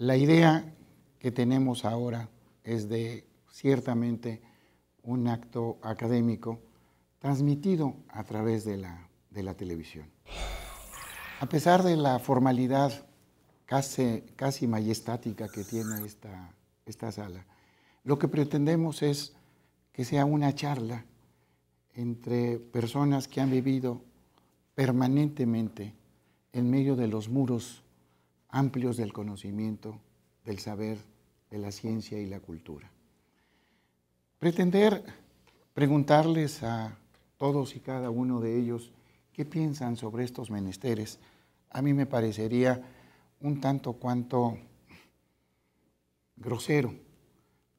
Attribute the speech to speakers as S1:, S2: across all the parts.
S1: La idea que tenemos ahora es de, ciertamente, un acto académico transmitido a través de la televisión. A pesar de la formalidad casi majestática que tiene esta sala, lo que pretendemos es que sea una charla entre personas que han vivido permanentemente en medio de los muros amplios del conocimiento, del saber, de la ciencia y la cultura. Pretender preguntarles a todos y cada uno de ellos qué piensan sobre estos menesteres, a mí me parecería un tanto cuanto grosero,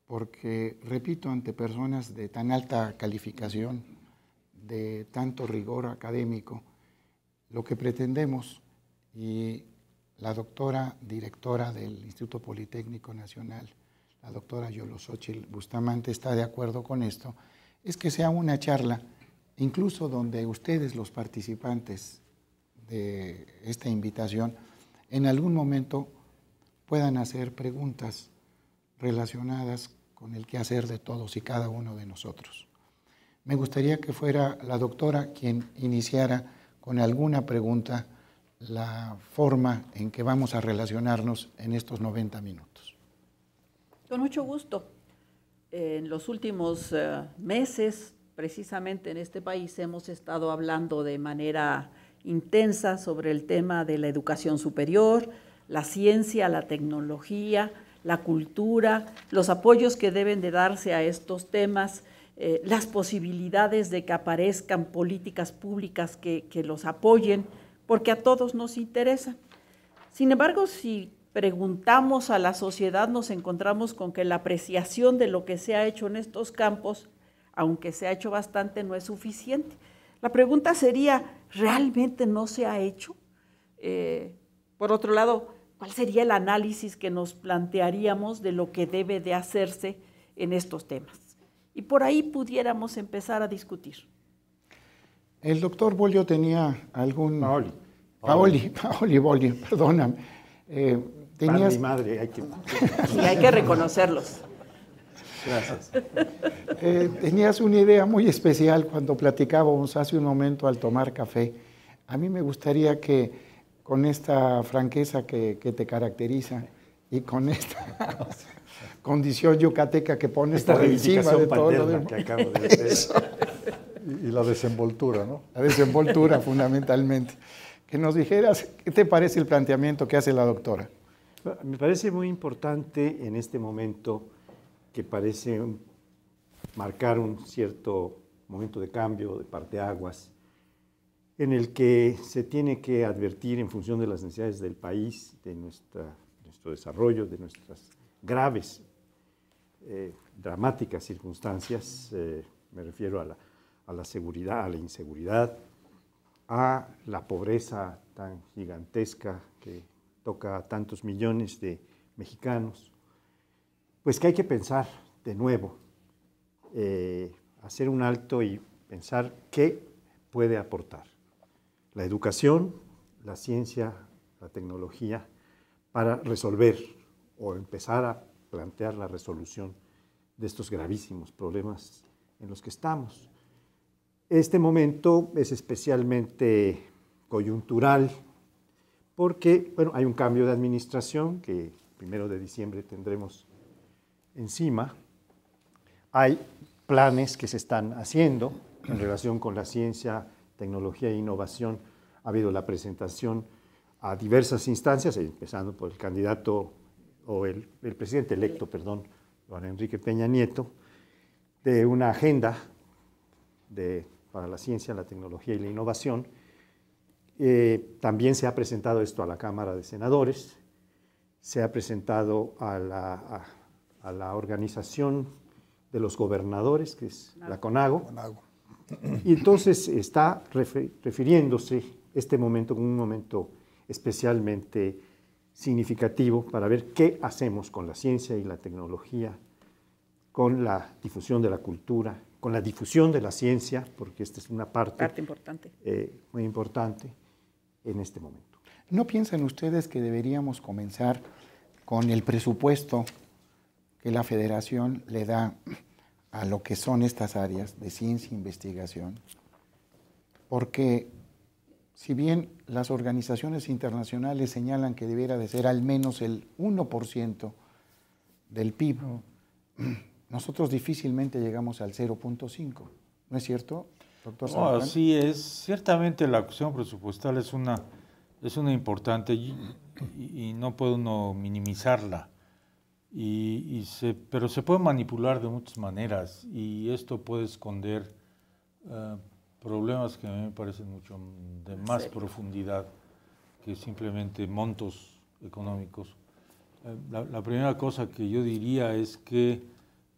S1: porque, repito, ante personas de tan alta calificación, de tanto rigor académico, lo que pretendemos, y la doctora directora del Instituto Politécnico Nacional, la doctora Yolosóchitl Bustamante, está de acuerdo con esto, es que sea una charla, incluso donde ustedes, los participantes de esta invitación, en algún momento puedan hacer preguntas relacionadas con el quehacer de todos y cada uno de nosotros. Me gustaría que fuera la doctora quien iniciara con alguna pregunta la forma en que vamos a relacionarnos en estos 90 minutos.
S2: Con mucho gusto. En los últimos meses, precisamente en este país, hemos estado hablando de manera intensa sobre el tema de la educación superior, la ciencia, la tecnología, la cultura, los apoyos que deben de darse a estos temas, las posibilidades de que aparezcan políticas públicas que los apoyen, porque a todos nos interesa. Sin embargo, si preguntamos a la sociedad, nos encontramos con que la apreciación de lo que se ha hecho en estos campos, aunque se ha hecho bastante, no es suficiente. La pregunta sería, ¿realmente no se ha hecho? Por otro lado, ¿cuál sería el análisis que nos plantearíamos de lo que debe de hacerse en estos temas? Y por ahí pudiéramos empezar a discutir.
S1: El doctor Boglio tenía algún... Paoli Boglio, perdóname.
S3: Padre y madre,
S2: hay que reconocerlos.
S3: Gracias.
S1: Tenías una idea muy especial cuando platicábamos hace un momento al tomar café. A mí me gustaría que con esta franqueza que te caracteriza y con esta condición yucateca que pones por encima de todo lo demás,
S3: que acabo de decir. Y la desenvoltura, ¿no?
S1: La desenvoltura, fundamentalmente. Que nos dijeras, ¿qué te parece el planteamiento que hace la doctora?
S3: Me parece muy importante en este momento que parece marcar un cierto momento de cambio, de parteaguas, en el que se tiene que advertir en función de las necesidades del país, de nuestro desarrollo, de nuestras graves, dramáticas circunstancias, me refiero a la seguridad, a la inseguridad, a la pobreza tan gigantesca que toca a tantos millones de mexicanos, pues que hay que pensar de nuevo, hacer un alto y pensar qué puede aportar la educación, la ciencia, la tecnología, para resolver o empezar a plantear la resolución de estos gravísimos problemas en los que estamos. Este momento es especialmente coyuntural porque, bueno, hay un cambio de administración que el 1 de diciembre tendremos encima. Hay planes que se están haciendo en relación con la ciencia, tecnología e innovación. Ha habido la presentación a diversas instancias, empezando por el candidato o el presidente electo, perdón, Juan Enrique Peña Nieto, de una agenda para la ciencia, la tecnología y la innovación. También se ha presentado esto a la Cámara de Senadores, se ha presentado a la Organización de los Gobernadores, que es la CONAGO. Y entonces está refiriéndose este momento como un momento especialmente significativo para ver qué hacemos con la ciencia y la tecnología, con la difusión de la cultura, con la difusión de la ciencia, porque esta es una parte
S2: importante.
S3: Muy importante en este momento.
S1: ¿No piensan ustedes que deberíamos comenzar con el presupuesto que la Federación le da a lo que son estas áreas de ciencia e investigación? Porque si bien las organizaciones internacionales señalan que debiera de ser al menos el 1% del PIB, nosotros difícilmente llegamos al 0.5, ¿no es cierto, doctor San?
S4: Así es. Ciertamente la cuestión presupuestal es una importante y no puede uno minimizarla, pero se puede manipular de muchas maneras y esto puede esconder problemas que a mí me parecen mucho de más profundidad que simplemente montos económicos. La primera cosa que yo diría es que,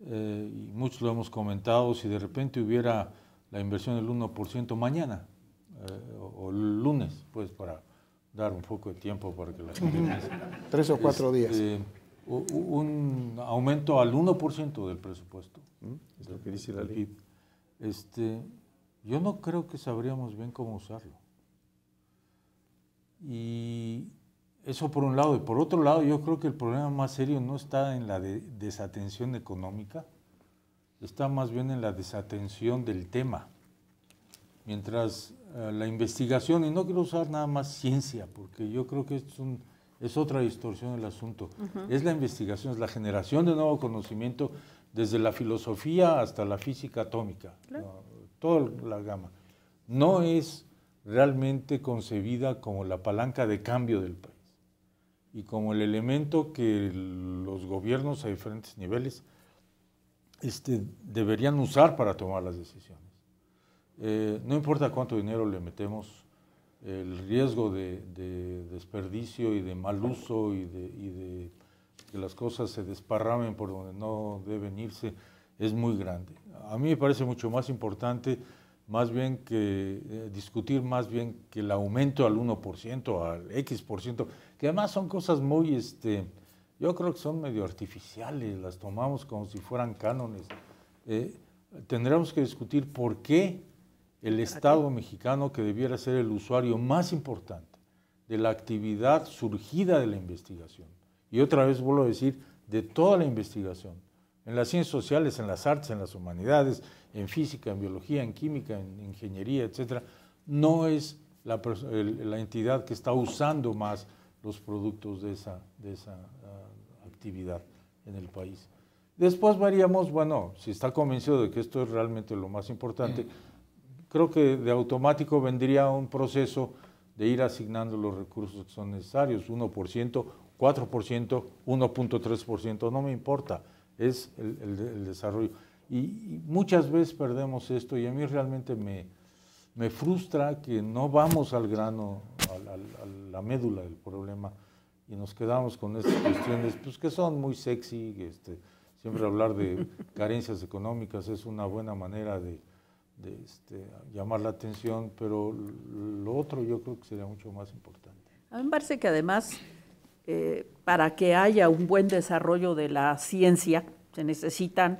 S4: y muchos lo hemos comentado, si de repente hubiera la inversión del 1% mañana o el lunes, pues para dar un poco de tiempo para que la gente...
S1: 3 o 4 días.
S4: Un aumento al 1% del presupuesto.
S3: Es lo que dice la ley.
S4: Yo no creo que sabríamos bien cómo usarlo. Y eso por un lado. Y por otro lado, yo creo que el problema más serio no está en la desatención económica, está más bien en la desatención del tema. Mientras la investigación, y no quiero usar nada más ciencia, porque yo creo que es otra distorsión del asunto, es la investigación, es la generación de nuevo conocimiento desde la filosofía hasta la física atómica, toda la gama. No es realmente concebida como la palanca de cambio del país y como el elemento que los gobiernos a diferentes niveles deberían usar para tomar las decisiones. No importa cuánto dinero le metemos, el riesgo de desperdicio y de mal uso y de que las cosas se desparramen por donde no deben irse es muy grande. A mí me parece mucho más importante más bien que discutir más bien que el aumento al 1%, al X%, que además son cosas muy, yo creo que son medio artificiales, las tomamos como si fueran cánones. Tendremos que discutir por qué el Estado mexicano, que debiera ser el usuario más importante de la actividad surgida de la investigación, y otra vez vuelvo a decir, de toda la investigación, en las ciencias sociales, en las artes, en las humanidades, en física, en biología, en química, en ingeniería, etcétera, no es la entidad que está usando más los productos de esa actividad en el país. Después veríamos, bueno, si está convencido de que esto es realmente lo más importante, creo que de automático vendría un proceso de ir asignando los recursos que son necesarios, 1%, 4%, 1.3%, no me importa, es el desarrollo. Y muchas veces perdemos esto y a mí realmente me frustra que no vamos al grano, a la médula del problema y nos quedamos con estas cuestiones pues, que son muy sexy. Siempre hablar de carencias económicas es una buena manera de llamar la atención, pero lo otro yo creo que sería mucho más importante.
S2: A mí me parece que además, para que haya un buen desarrollo de la ciencia, se necesitan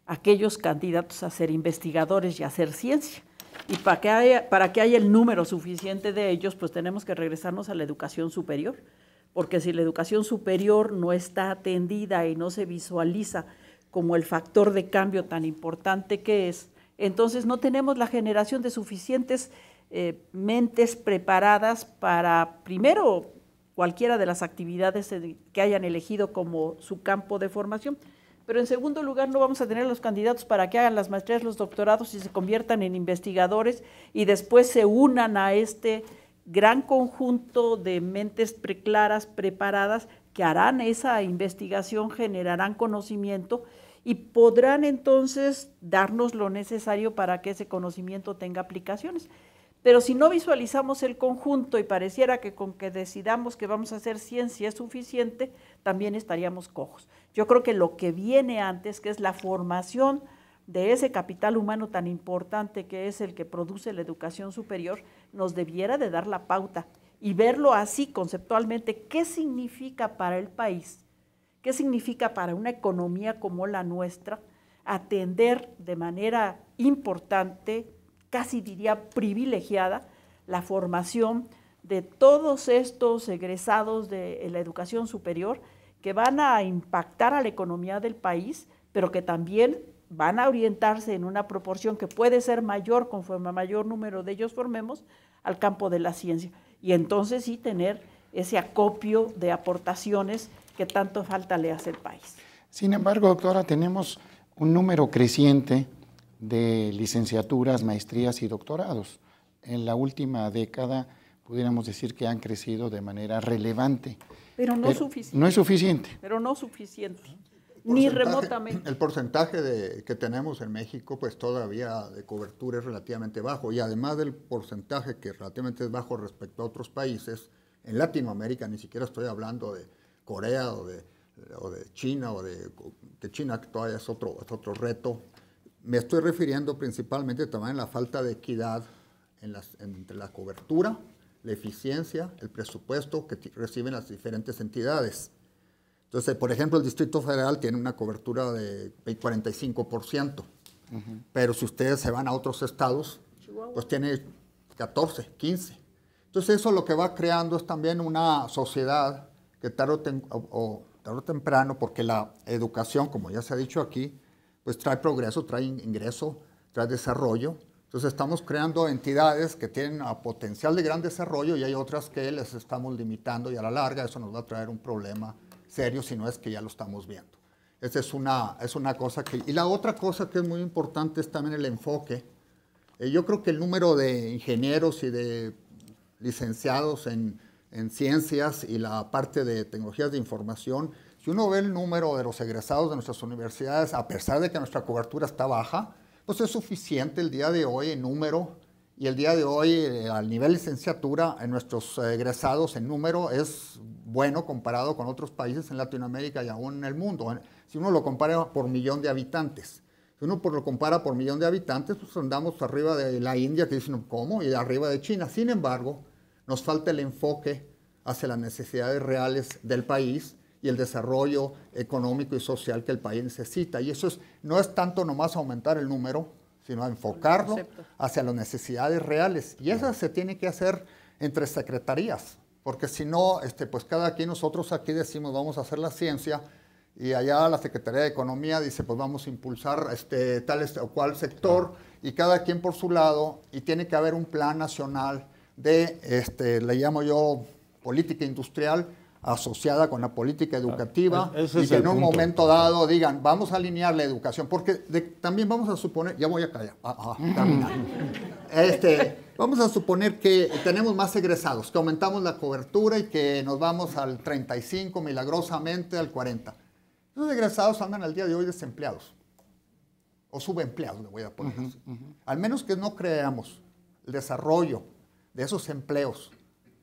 S2: aquellos candidatos a ser investigadores y a hacer ciencia. Y para que haya el número suficiente de ellos, pues tenemos que regresarnos a la educación superior, porque si la educación superior no está atendida y no se visualiza como el factor de cambio tan importante que es, entonces no tenemos la generación de suficientes mentes preparadas para, primero, cualquiera de las actividades que hayan elegido como su campo de formación, pero en segundo lugar no vamos a tener los candidatos para que hagan las maestrías, los doctorados y se conviertan en investigadores y después se unan a este gran conjunto de mentes claras, preparadas, que harán esa investigación, generarán conocimiento y podrán entonces darnos lo necesario para que ese conocimiento tenga aplicaciones. Pero si no visualizamos el conjunto y pareciera que con que decidamos que vamos a hacer ciencia es suficiente, también estaríamos cojos. Yo creo que lo que viene antes, que es la formación de ese capital humano tan importante que es el que produce la educación superior, nos debiera de dar la pauta y verlo así conceptualmente, qué significa para el país, qué significa para una economía como la nuestra, atender de manera importante, casi diría privilegiada, la formación de todos estos egresados de la educación superior que van a impactar a la economía del país, pero que también van a orientarse en una proporción que puede ser mayor conforme a mayor número de ellos formemos al campo de la ciencia. Y entonces sí tener ese acopio de aportaciones que tanto falta le hace el país.
S1: Sin embargo, doctora, tenemos un número creciente de licenciaturas, maestrías y doctorados. En la última década pudiéramos decir que han crecido de manera relevante.
S2: Pero no suficiente.
S1: No es suficiente.
S2: Pero no suficiente. Ni remotamente.
S5: El porcentaje que tenemos en México, pues todavía de cobertura es relativamente bajo. Y además del porcentaje que relativamente es bajo respecto a otros países, en Latinoamérica, ni siquiera estoy hablando de Corea o de China, que China todavía es otro reto. Me estoy refiriendo principalmente también a la falta de equidad entre la cobertura, la eficiencia, el presupuesto que reciben las diferentes entidades. Entonces, por ejemplo, el Distrito Federal tiene una cobertura de 45%, pero si ustedes se van a otros estados, pues tiene 14, 15. Entonces, eso lo que va creando es también una sociedad que tarde o temprano, porque la educación, como ya se ha dicho aquí, pues trae progreso, trae ingreso, trae desarrollo. Entonces estamos creando entidades que tienen potencial de gran desarrollo y hay otras que les estamos limitando y a la larga eso nos va a traer un problema serio si no es que ya lo estamos viendo. Esa es una cosa que... Y la otra cosa que es muy importante es también el enfoque. Yo creo que el número de ingenieros y de licenciados en ciencias y la parte de tecnologías de información, si uno ve el número de los egresados de nuestras universidades, a pesar de que nuestra cobertura está baja, pues es suficiente el día de hoy en número, y el día de hoy al nivel licenciatura en nuestros egresados en número es bueno comparado con otros países en Latinoamérica y aún en el mundo. Si uno lo compara por millón de habitantes, si uno lo compara por millón de habitantes, pues andamos arriba de la India, que dicen, ¿cómo? Y arriba de China. Sin embargo, nos falta el enfoque hacia las necesidades reales del país y el desarrollo económico y social que el país necesita. Y eso no es tanto nomás aumentar el número, sino enfocarlo hacia las necesidades reales. Y eso se tiene que hacer entre secretarías, porque si no, pues cada quien, nosotros aquí decimos vamos a hacer la ciencia, y allá la Secretaría de Economía dice pues vamos a impulsar tal o cual sector, y cada quien por su lado, y tiene que haber un plan nacional de, le llamo yo, política industrial, asociada con la política educativa, y que en un momento dado digan, vamos a alinear la educación, porque también vamos a suponer, ya voy a callar, vamos a suponer que tenemos más egresados, que aumentamos la cobertura y que nos vamos al 35, milagrosamente al 40. Esos egresados andan al día de hoy desempleados, o subempleados, le voy a poner así. Al menos que no creamos el desarrollo de esos empleos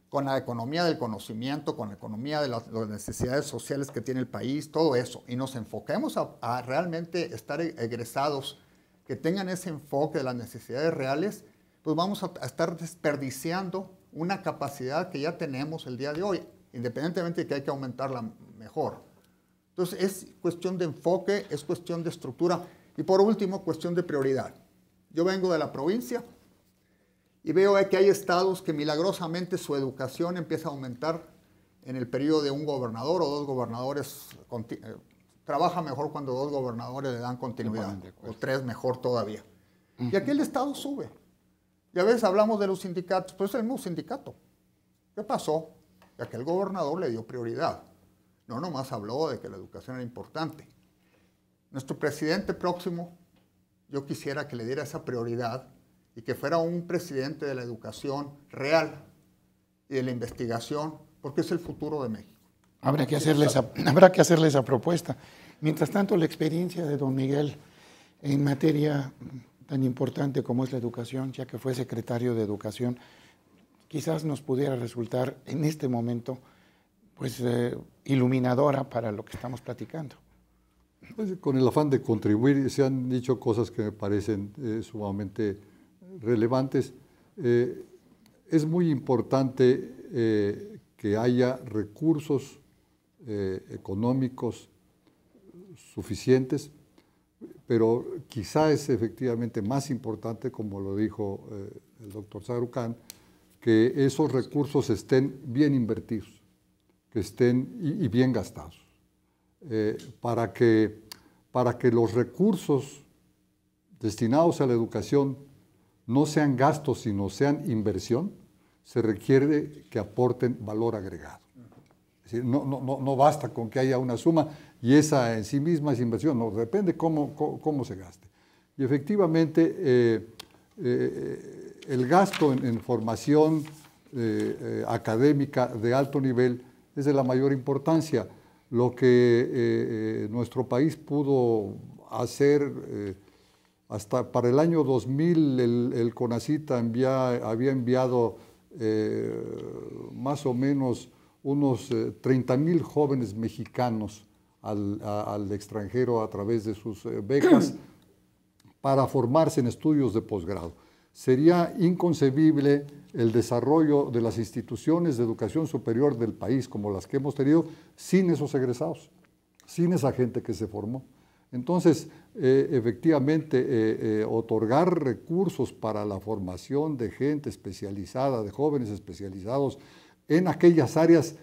S5: con la economía del conocimiento, con la economía de las necesidades sociales que tiene el país, todo eso, y nos enfoquemos a realmente estar egresados, que tengan ese enfoque de las necesidades reales, pues vamos a estar desperdiciando una capacidad que ya tenemos el día de hoy, independientemente de que hay que aumentarla mejor. Entonces es cuestión de enfoque, es cuestión de estructura, y por último, cuestión de prioridad. Yo vengo de la provincia, y veo que hay estados que milagrosamente su educación empieza a aumentar en el periodo de un gobernador o dos gobernadores. Trabaja mejor cuando dos gobernadores le dan continuidad, o tres mejor todavía. Y aquí el estado sube. Y a veces hablamos de los sindicatos, pues es el mismo sindicato. ¿Qué pasó? Que aquel gobernador le dio prioridad. No nomás habló de que la educación era importante. Nuestro presidente próximo, yo quisiera que le diera esa prioridad y que fuera un presidente de la educación real, y de la investigación, porque es el futuro de México.
S1: Habrá que hacerle esa propuesta. Mientras tanto, la experiencia de don Miguel en materia tan importante como es la educación, ya que fue secretario de Educación, quizás nos pudiera resultar en este momento pues, iluminadora para lo que estamos platicando.
S6: Pues, con el afán de contribuir, se han dicho cosas que me parecen sumamente relevantes. Es muy importante que haya recursos económicos suficientes, pero quizá es efectivamente más importante, como lo dijo el doctor Sarucán, que esos recursos estén bien invertidos, que estén y bien gastados, para que los recursos destinados a la educación no sean gastos, sino sean inversión, se requiere que aporten valor agregado. Es decir, no basta con que haya una suma y esa en sí misma es inversión, no, depende cómo se gaste. Y efectivamente, el gasto en formación académica de alto nivel es de la mayor importancia. Lo que nuestro país pudo hacer hasta para el año 2000, el CONACYT había enviado más o menos unos 30,000 jóvenes mexicanos al extranjero a través de sus becas para formarse en estudios de posgrado. Sería inconcebible el desarrollo de las instituciones de educación superior del país como las que hemos tenido sin esos egresados, sin esa gente que se formó. Entonces, efectivamente, otorgar recursos para la formación de gente especializada, de jóvenes especializados en aquellas áreas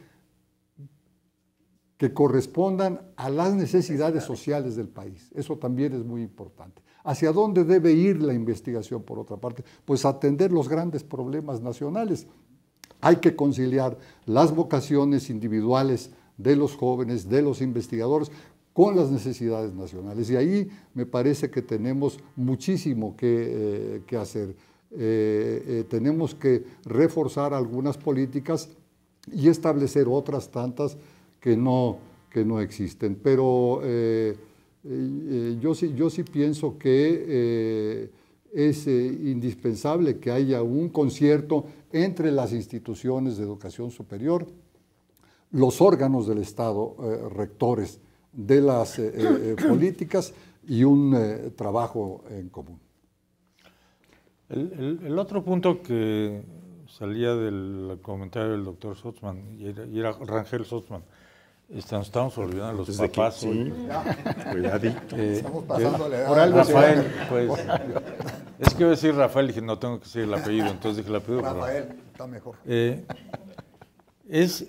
S6: que correspondan a las necesidades sociales del país. Eso también es muy importante. ¿Hacia dónde debe ir la investigación, por otra parte? Pues atender los grandes problemas nacionales. Hay que conciliar las vocaciones individuales de los jóvenes, de los investigadores, con las necesidades nacionales. Y ahí me parece que tenemos muchísimo que hacer. Tenemos que reforzar algunas políticas y establecer otras tantas que no existen. Pero yo sí pienso que es indispensable que haya un concierto entre las instituciones de educación superior, los órganos del Estado, rectores de las políticas y un trabajo en común.
S4: El otro punto que salía del comentario del doctor Sotzman, y era Rangel Sotzman, nos estamos olvidando los papás. Sí,
S5: cuidadito. Estamos pasándole
S4: Rafael, pues, es que iba a decir Rafael, dije, no tengo que decir el apellido, entonces dije el apellido.
S5: Rafael, está mejor.
S4: Es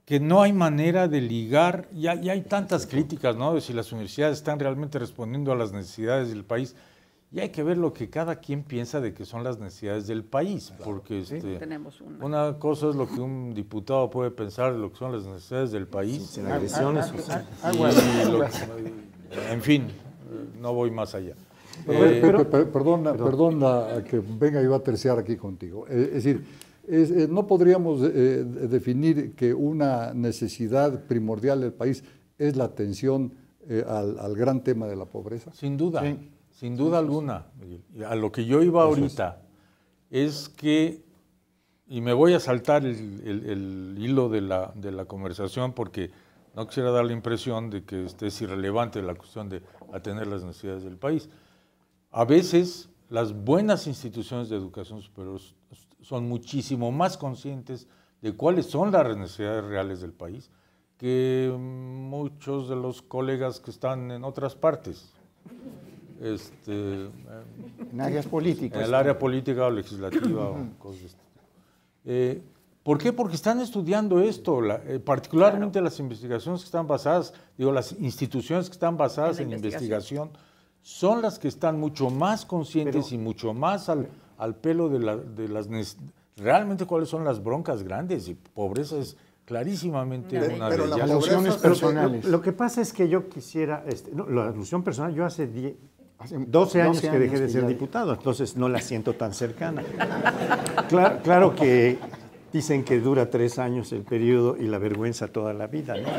S4: que no hay manera de ligar, ya hay tantas críticas, ¿no? De si las universidades están realmente respondiendo a las necesidades del país. Y hay que ver lo que cada quien piensa de que son las necesidades del país, porque
S2: tenemos
S4: una cosa es lo que un diputado puede pensar de lo que son las necesidades del país.
S3: Sin agresiones.
S4: En fin, no voy más allá.
S6: Perdona que venga yo a terciar aquí contigo. Es decir, no podríamos definir que una necesidad primordial del país es la atención al gran tema de la pobreza.
S4: Sin duda. Sí. Sin duda alguna. A lo que yo iba ahorita es que, y me voy a saltar el hilo de la conversación porque no quisiera dar la impresión de que es irrelevante la cuestión de atender las necesidades del país. A veces las buenas instituciones de educación superior son muchísimo más conscientes de cuáles son las necesidades reales del país que muchos de los colegas que están en otras partes.
S1: En áreas políticas.
S4: En el área política o legislativa o cosas de este. ¿Por qué? Porque están estudiando esto, particularmente las investigaciones que están basadas, las instituciones que están basadas en investigación son las que están mucho más conscientes y mucho más al pelo de las realmente cuáles son las broncas grandes, y pobreza es clarísimamente una de ellas.
S1: Las alusiones personales.
S3: Lo que pasa es que yo quisiera, la alusión personal, yo hace 12 años que dejé de ser diputado, entonces no la siento tan cercana. Claro que Dicen que dura 3 años el periodo y la vergüenza toda la vida, ¿no?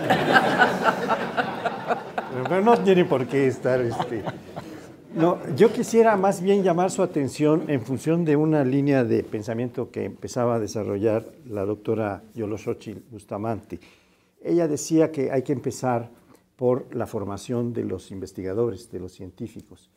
S3: Pero no tiene por qué estar... No, yo quisiera más bien llamar su atención en función de una línea de pensamiento que empezaba a desarrollar la doctora Yoloxóchitl Bustamante. Ella decía que hay que empezar por la formación de los investigadores, de los científicos.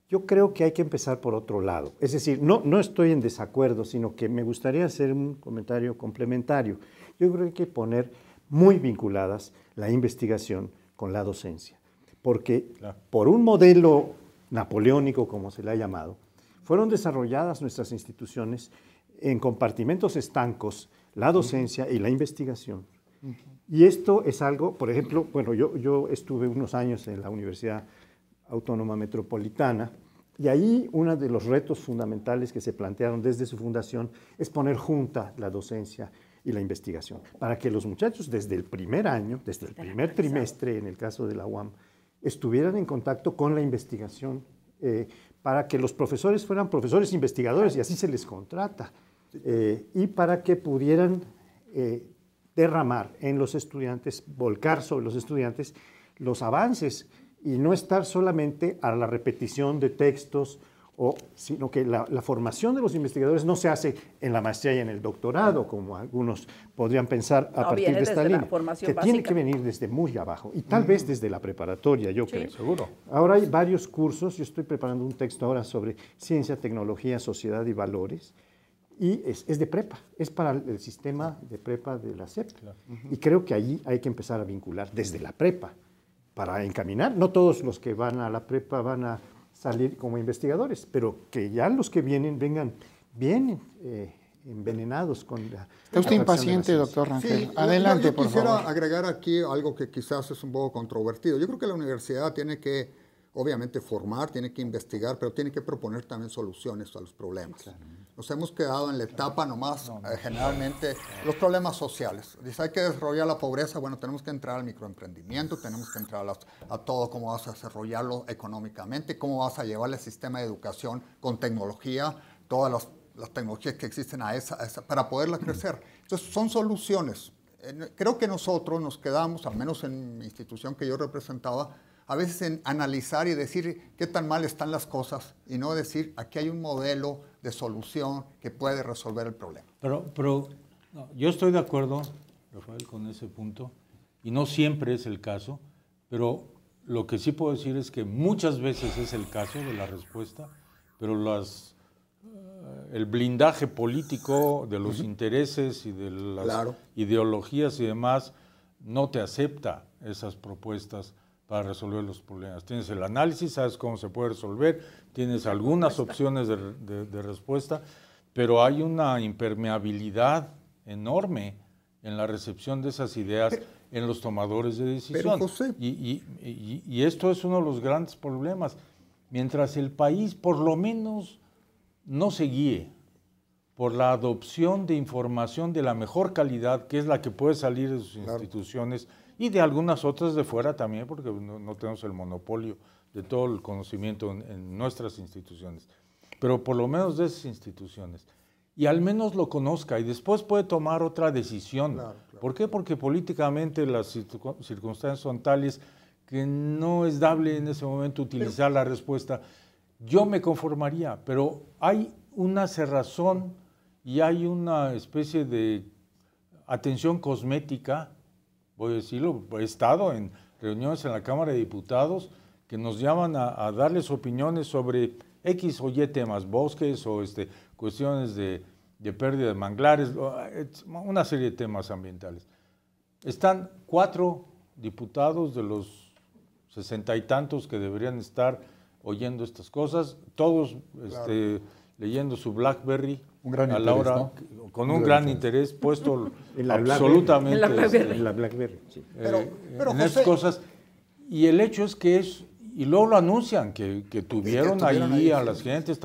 S3: Yo creo que hay que empezar por otro lado. Es decir, no estoy en desacuerdo, sino que me gustaría hacer un comentario complementario. Yo creo que hay que poner muy vinculadas la investigación con la docencia, porque por un modelo napoleónico, como se le ha llamado, fueron desarrolladas nuestras instituciones en compartimentos estancos, la docencia y la investigación. Y esto es algo, por ejemplo, bueno, yo estuve unos años en la Universidad Autónoma Metropolitana, y ahí uno de los retos fundamentales que se plantearon desde su fundación es poner junta la docencia y la investigación, para que los muchachos desde el primer año, desde el primer trimestre, en el caso de la UAM, estuvieran en contacto con la investigación, para que los profesores fueran profesores investigadores, y así se les contrata, y para que pudieran derramar en los estudiantes, volcar sobre los estudiantes los avances, y no estar solamente a la repetición de textos, sino que la formación de los investigadores no se hace en la maestría y en el doctorado, como algunos podrían pensar a partir de esta línea, que tiene que venir desde muy abajo, y tal vez desde la preparatoria, yo creo.
S4: Seguro.
S3: Ahora hay varios cursos, yo estoy preparando un texto ahora sobre ciencia, tecnología, sociedad y valores, y es de prepa, es para el sistema de prepa de la SEP. Y creo que allí hay que empezar a vincular desde la prepa, para encaminar. No todos los que van a la prepa van a salir como investigadores, pero que ya los que vengan bien envenenados con la...
S1: ¿Está usted impaciente, doctor Rangel?
S5: Sí,
S1: Adelante, por favor.
S5: Yo quisiera agregar aquí algo que quizás es un poco controvertido. Yo creo que la universidad tiene que, obviamente, formar, tiene que investigar, pero tiene que proponer también soluciones a los problemas. Nos hemos quedado en la etapa nomás, generalmente, los problemas sociales. Dice, hay que desarrollar la pobreza. Bueno, tenemos que entrar al microemprendimiento, tenemos que entrar a todo, cómo vas a desarrollarlo económicamente, cómo vas a llevar el sistema de educación con tecnología, todas las tecnologías que existen para poderla crecer. Entonces, son soluciones. Creo que nosotros nos quedamos, al menos en mi institución que yo representaba, a veces en analizar y decir qué tan mal están las cosas y no decir aquí hay un modelo de solución que puede resolver el problema.
S4: Pero no, yo estoy de acuerdo, Rafael, con ese punto, y no siempre es el caso, pero lo que sí puedo decir es que muchas veces es el caso de la respuesta, pero el blindaje político de los intereses y de las ideologías y demás no te acepta esas propuestas para resolver los problemas. Tienes el análisis, sabes cómo se puede resolver, tienes algunas opciones de respuesta, pero hay una impermeabilidad enorme en la recepción de esas ideas en los tomadores de decisión.
S5: Pero, José,
S4: y esto es uno de los grandes problemas. Mientras el país por lo menos no se guíe por la adopción de información de la mejor calidad, que es la que puede salir de sus instituciones, y de algunas otras de fuera también, porque no tenemos el monopolio de todo el conocimiento en nuestras instituciones, pero por lo menos de esas instituciones, y al menos lo conozca, y después puede tomar otra decisión. ¿Por qué? Porque políticamente las circunstancias son tales que no es dable en ese momento utilizar la respuesta. Yo me conformaría, pero hay una cerrazón y hay una especie de atención cosmética, voy a decirlo, he estado en reuniones en la Cámara de Diputados que nos llaman a darles opiniones sobre X o Y temas, bosques o cuestiones de pérdida de manglares, una serie de temas ambientales. Están 4 diputados de los 60 y tantos que deberían estar oyendo estas cosas, todos leyendo su BlackBerry a la hora, ¿no? Con un gran interés puesto
S3: en la
S4: absolutamente
S3: en la BlackBerry, sí.
S5: Pero
S4: en estas cosas. Y el hecho es que y luego lo anuncian, que tuvieron ahí a las gentes,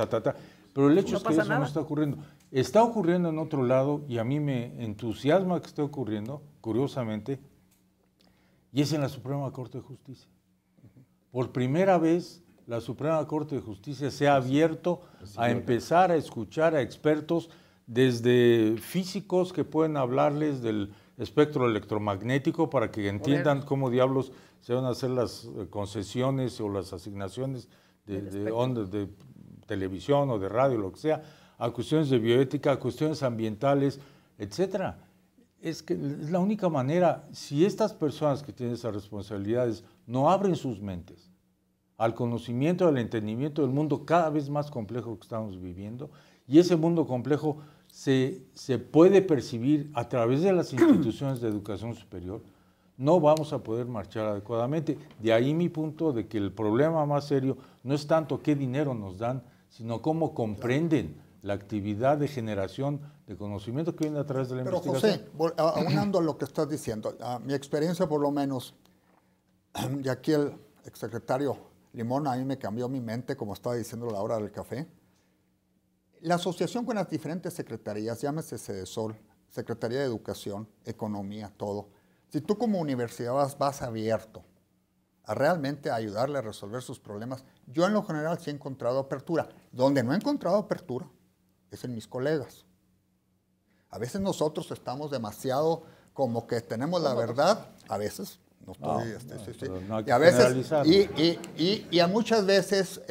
S4: pero el hecho es que eso no está ocurriendo. Está ocurriendo en otro lado y a mí me entusiasma que esté ocurriendo, curiosamente, y es en la Suprema Corte de Justicia. Por primera vez, la Suprema Corte de Justicia se ha abierto a empezar a escuchar a expertos desde físicos que pueden hablarles del espectro electromagnético para que entiendan cómo diablos se van a hacer las concesiones o las asignaciones de ondas de televisión o de radio, lo que sea, a cuestiones de bioética, a cuestiones ambientales, etcétera. Es que es la única manera, si estas personas que tienen esas responsabilidades no abren sus mentes al conocimiento, al entendimiento del mundo cada vez más complejo que estamos viviendo, y ese mundo complejo se puede percibir a través de las instituciones de educación superior, no vamos a poder marchar adecuadamente. De ahí mi punto de que el problema más serio no es tanto qué dinero nos dan, sino cómo comprenden la actividad de generación de conocimiento que viene a través de la investigación.
S5: José, aunando a lo que estás diciendo, a mi experiencia por lo menos, y aquí el exsecretario Limón a mí me cambió mi mente, como estaba diciendo a la hora del café. La asociación con las diferentes secretarías, llámese CEDESOL, Secretaría de Educación, Economía, todo. Si tú como universidad vas abierto a realmente ayudarle a resolver sus problemas, yo en lo general sí he encontrado apertura. Donde no he encontrado apertura es en mis colegas. A veces nosotros estamos demasiado como que tenemos la verdad, a veces, no estoy,
S4: no hay que
S5: y a veces,
S4: generalizar.
S5: y a muchas veces,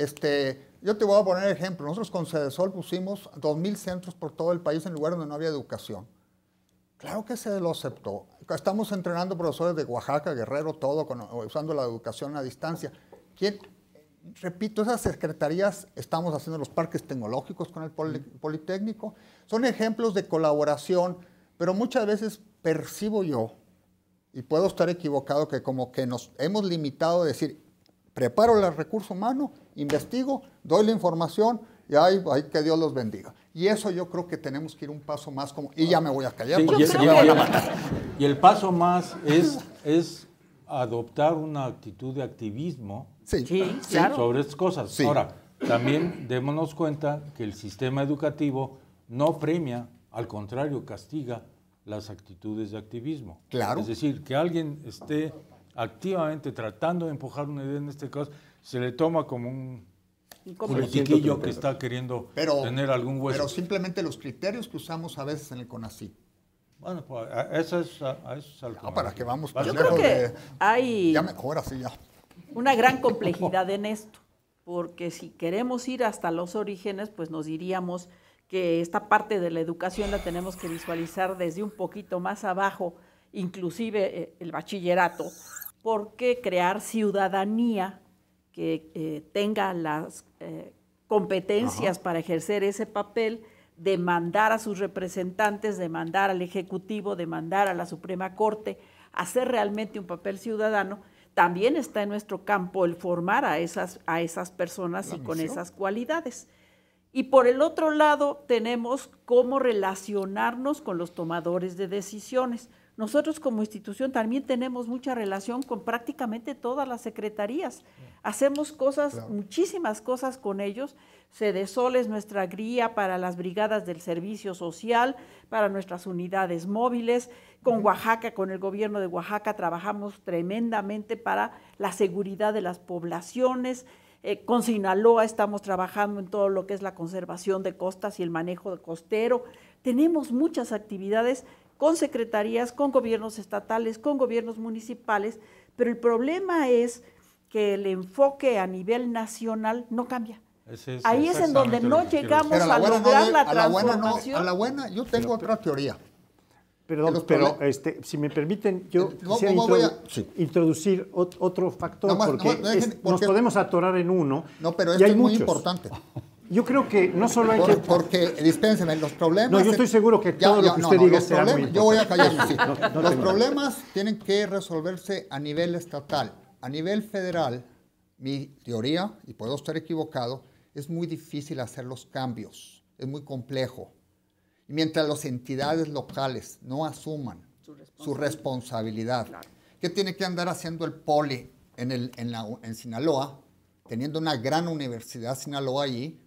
S5: yo te voy a poner ejemplo, nosotros con CEDESOL pusimos 2,000 centros por todo el país en lugares donde no había educación. Claro que se lo aceptó. Estamos entrenando profesores de Oaxaca, Guerrero, todo, usando la educación a distancia. Repito, esas secretarías, estamos haciendo los parques tecnológicos con el Politécnico, son ejemplos de colaboración, pero muchas veces percibo yo, y puedo estar equivocado, que como que nos hemos limitado a decir, preparo el recurso humano, investigo, doy la información, y ahí que Dios los bendiga. Y eso yo creo que tenemos que ir un paso más como, y ya me voy a callar,
S4: Sí,
S5: porque se me van a matar.
S4: y el paso más es adoptar una actitud de activismo
S5: Sí,
S2: claro.
S4: sobre estas cosas.
S5: Sí.
S4: Ahora, también démonos cuenta que el sistema educativo no premia, al contrario, castiga las actitudes de activismo.
S5: Claro.
S4: Es decir, que alguien esté activamente tratando de empujar una idea en este caso, se le toma como un politiquillo que está queriendo tener algún hueso.
S5: Pero simplemente los criterios que usamos a veces en el CONACYT.
S4: Bueno, pues eso es algo.
S5: No, para que vamos
S2: Yo creo que hay
S5: ahora sí ya.
S2: una gran complejidad en esto, porque si queremos ir hasta los orígenes, pues nos diríamos que esta parte de la educación la tenemos que visualizar desde un poquito más abajo, inclusive el bachillerato, porque crear ciudadanía que tenga las competencias para ejercer ese papel, demandar a sus representantes, demandar al Ejecutivo, demandar a la Suprema Corte, hacer realmente un papel ciudadano. También está en nuestro campo el formar a esas personas y con esas cualidades. Y por el otro lado tenemos cómo relacionarnos con los tomadores de decisiones. Nosotros como institución también tenemos mucha relación con prácticamente todas las secretarías. Hacemos cosas, muchísimas cosas con ellos. CEDESOL es nuestra guía para las brigadas del servicio social, para nuestras unidades móviles. Con Oaxaca, con el gobierno de Oaxaca, trabajamos tremendamente para la seguridad de las poblaciones. Con Sinaloa estamos trabajando en todo lo que es la conservación de costas y el manejo costero. Tenemos muchas actividades con secretarías, con gobiernos estatales, con gobiernos municipales, pero el problema es que el enfoque a nivel nacional no cambia. Ahí es en donde no llegamos a lograr la transformación.
S5: A la buena, yo tengo otra teoría.
S3: Perdón, pero si me permiten, yo quisiera introducir otro factor, porque nos podemos atorar en uno.
S5: No, pero esto es muy importante.
S3: Yo creo que no solo hay que...
S5: Porque, dispénseme, los problemas...
S3: No, yo estoy seguro que todo lo que usted diga será muy importante.
S5: Yo voy a callarme, sí. Los problemas tienen que resolverse a nivel estatal. A nivel federal, mi teoría, y puedo estar equivocado, es muy difícil hacer los cambios. Es muy complejo. Y mientras las entidades locales no asuman su responsabilidad, ¿qué tiene que andar haciendo el Poli en Sinaloa, teniendo una gran universidad Sinaloa allí,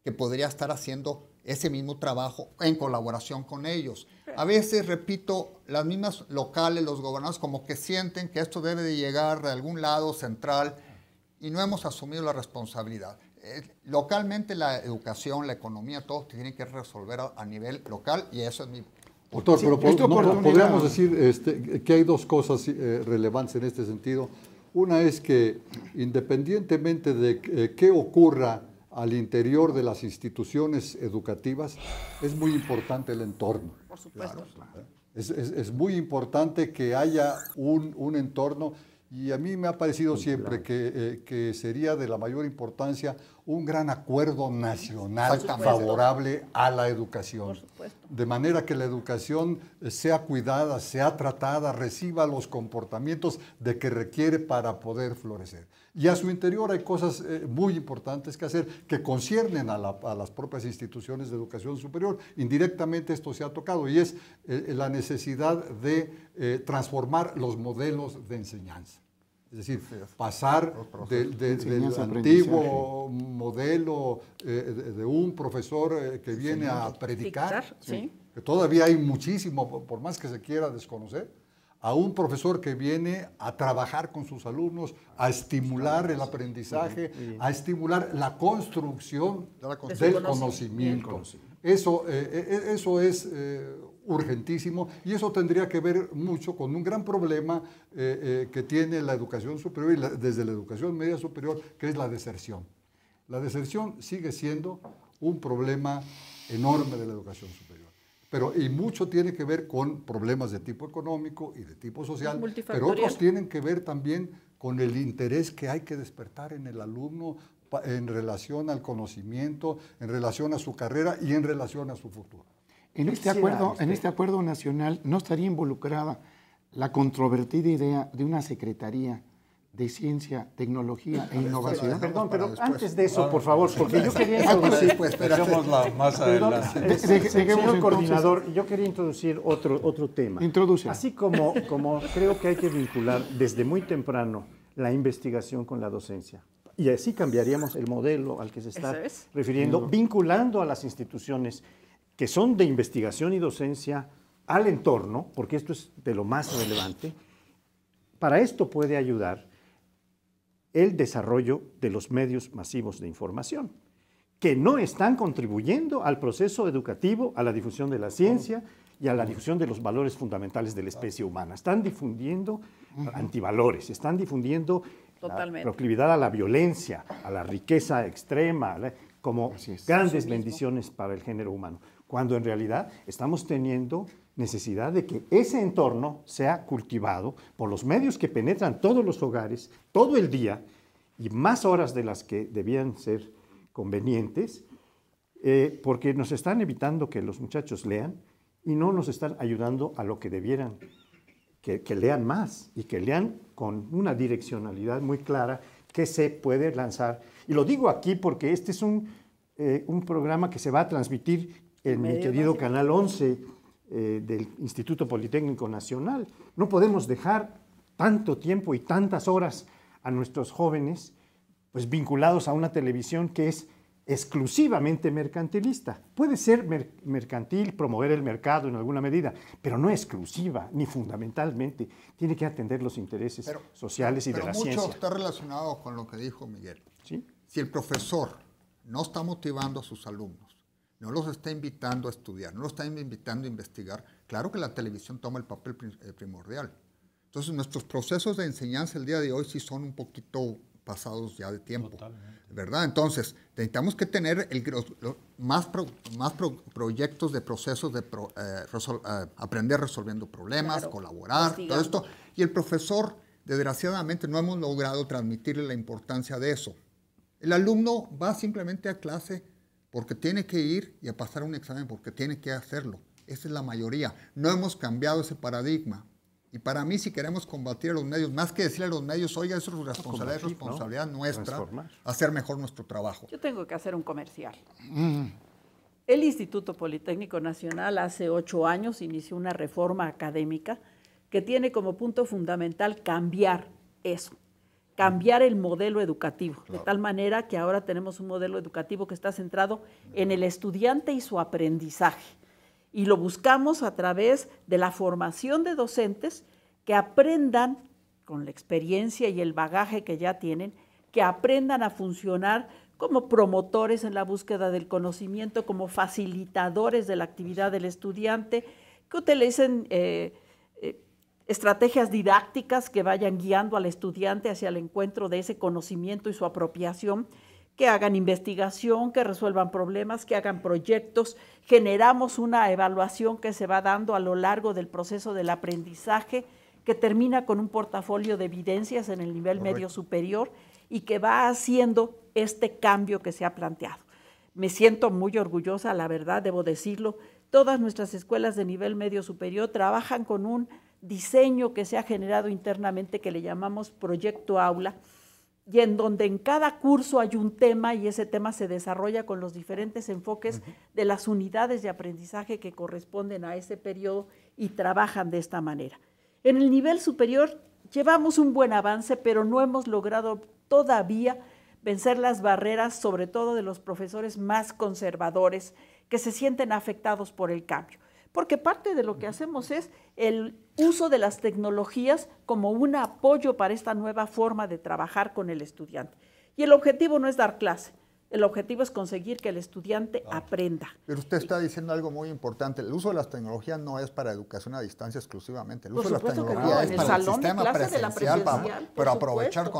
S5: que podría estar haciendo ese mismo trabajo en colaboración con ellos? A veces, repito, las mismas locales, los gobernadores, como que sienten que esto debe de llegar de algún lado central y no hemos asumido la responsabilidad. Localmente la educación, la economía, todo tiene que resolver a nivel local y eso es mi...
S6: Doctor,
S1: Sí,
S6: pero
S1: esta oportunidad-
S6: podríamos decir que hay dos cosas relevantes en este sentido. Una es que independientemente de qué ocurra al interior de las instituciones educativas, es muy importante el entorno.
S2: Por supuesto.
S6: Es muy importante que haya un entorno, y a mí me ha parecido siempre que sería de la mayor importancia un gran acuerdo nacional favorable a la educación.
S2: Por supuesto.
S6: De manera que la educación sea cuidada, sea tratada, reciba los comportamientos de que requiere para poder florecer. Y a su interior hay cosas muy importantes que hacer que conciernen a las propias instituciones de educación superior. Indirectamente esto se ha tocado y es la necesidad de transformar los modelos de enseñanza. Es decir, pasar del antiguo modelo de un profesor que viene a predicar,
S2: Sí.
S6: que todavía hay muchísimo, por más que se quiera desconocer, a un profesor que viene a trabajar con sus alumnos, a estimular el aprendizaje, a estimular la construcción del conocimiento. Eso es urgentísimo y eso tendría que ver mucho con un gran problema que tiene la educación superior y desde la educación media superior, que es la deserción. La deserción sigue siendo un problema enorme de la educación superior. Y mucho tiene que ver con problemas de tipo económico y de tipo social, pero otros tienen que ver también con el interés que hay que despertar en el alumno en relación al conocimiento, en relación a su carrera y en relación a su futuro.
S1: En este acuerdo nacional no estaría involucrada la controvertida idea de una Secretaría de Ciencia, Tecnología e Innovación.
S3: Perdón, pero antes de eso, por favor, porque yo quería introducir...
S4: Dejémosla más adelante.
S3: Señor coordinador, yo quería introducir otro tema.
S1: Introduce.
S3: Así como creo que hay que vincular desde muy temprano la investigación con la docencia. Y así cambiaríamos el modelo al que se está refiriendo, vinculando a las instituciones que son de investigación y docencia al entorno, porque esto es de lo más relevante. Para esto puede ayudar el desarrollo de los medios masivos de información, que no están contribuyendo al proceso educativo, a la difusión de la ciencia y a la difusión de los valores fundamentales de la especie humana. Están difundiendo antivalores, están difundiendo la proclividad a la violencia, a la riqueza extrema, como grandes bendiciones para el género humano, cuando en realidad estamos teniendo necesidad de que ese entorno sea cultivado por los medios que penetran todos los hogares, todo el día, y más horas de las que debían ser convenientes, porque nos están evitando que los muchachos lean y no nos están ayudando a lo que debieran, que lean más y que lean con una direccionalidad muy clara que se puede lanzar. Y lo digo aquí porque este es un programa que se va a transmitir en mi querido Canal 11, del Instituto Politécnico Nacional. No podemos dejar tanto tiempo y tantas horas a nuestros jóvenes pues, vinculados a una televisión que es exclusivamente mercantilista. Puede ser mercantil, promover el mercado en alguna medida, pero no exclusiva ni fundamentalmente. Tiene que atender los intereses sociales y de la ciencia.
S5: Pero mucho está relacionado con lo que dijo Miguel.
S3: ¿Sí?
S5: Si el profesor no está motivando a sus alumnos, no los está invitando a estudiar, no los está invitando a investigar, claro que la televisión toma el papel primordial. Entonces, nuestros procesos de enseñanza el día de hoy sí son un poquito pasados ya de tiempo. Totalmente. ¿Verdad? Entonces, necesitamos que tener más proyectos de procesos de aprender resolviendo problemas, colaborar, todo esto. Y el profesor, desgraciadamente, no hemos logrado transmitirle la importancia de eso. El alumno va simplemente a clase porque tiene que ir y a pasar un examen, porque tiene que hacerlo. Esa es la mayoría. No hemos cambiado ese paradigma. Y para mí, si queremos combatir a los medios, más que decirle a los medios, oiga, eso es responsabilidad nuestra, hacer mejor nuestro trabajo.
S2: Yo tengo que hacer un comercial. El Instituto Politécnico Nacional hace 8 años inició una reforma académica que tiene como punto fundamental cambiar eso. Cambiar el modelo educativo, de tal manera que ahora tenemos un modelo educativo que está centrado en el estudiante y su aprendizaje. Y lo buscamos a través de la formación de docentes que aprendan, con la experiencia y el bagaje que ya tienen, que aprendan a funcionar como promotores en la búsqueda del conocimiento, como facilitadores de la actividad del estudiante, que utilicen estrategias didácticas que vayan guiando al estudiante hacia el encuentro de ese conocimiento y su apropiación, que hagan investigación, que resuelvan problemas, que hagan proyectos. Generamos una evaluación que se va dando a lo largo del proceso del aprendizaje, que termina con un portafolio de evidencias en el nivel medio superior y que va haciendo este cambio que se ha planteado. Me siento muy orgullosa, la verdad, debo decirlo. Todas nuestras escuelas de nivel medio superior trabajan con un diseño que se ha generado internamente que le llamamos Proyecto Aula, y en donde en cada curso hay un tema y ese tema se desarrolla con los diferentes enfoques de las unidades de aprendizaje que corresponden a ese periodo y trabajan de esta manera. En el nivel superior llevamos un buen avance, pero no hemos logrado todavía vencer las barreras, sobre todo de los profesores más conservadores que se sienten afectados por el cambio. Porque parte de lo que hacemos es el uso de las tecnologías como un apoyo para esta nueva forma de trabajar con el estudiante. Y el objetivo no es dar clase, el objetivo es conseguir que el estudiante aprenda.
S5: Pero usted está diciendo algo muy importante. El uso de las tecnologías no es para educación a distancia exclusivamente. El uso de las tecnologías es para el sistema presencial, pero aprovechar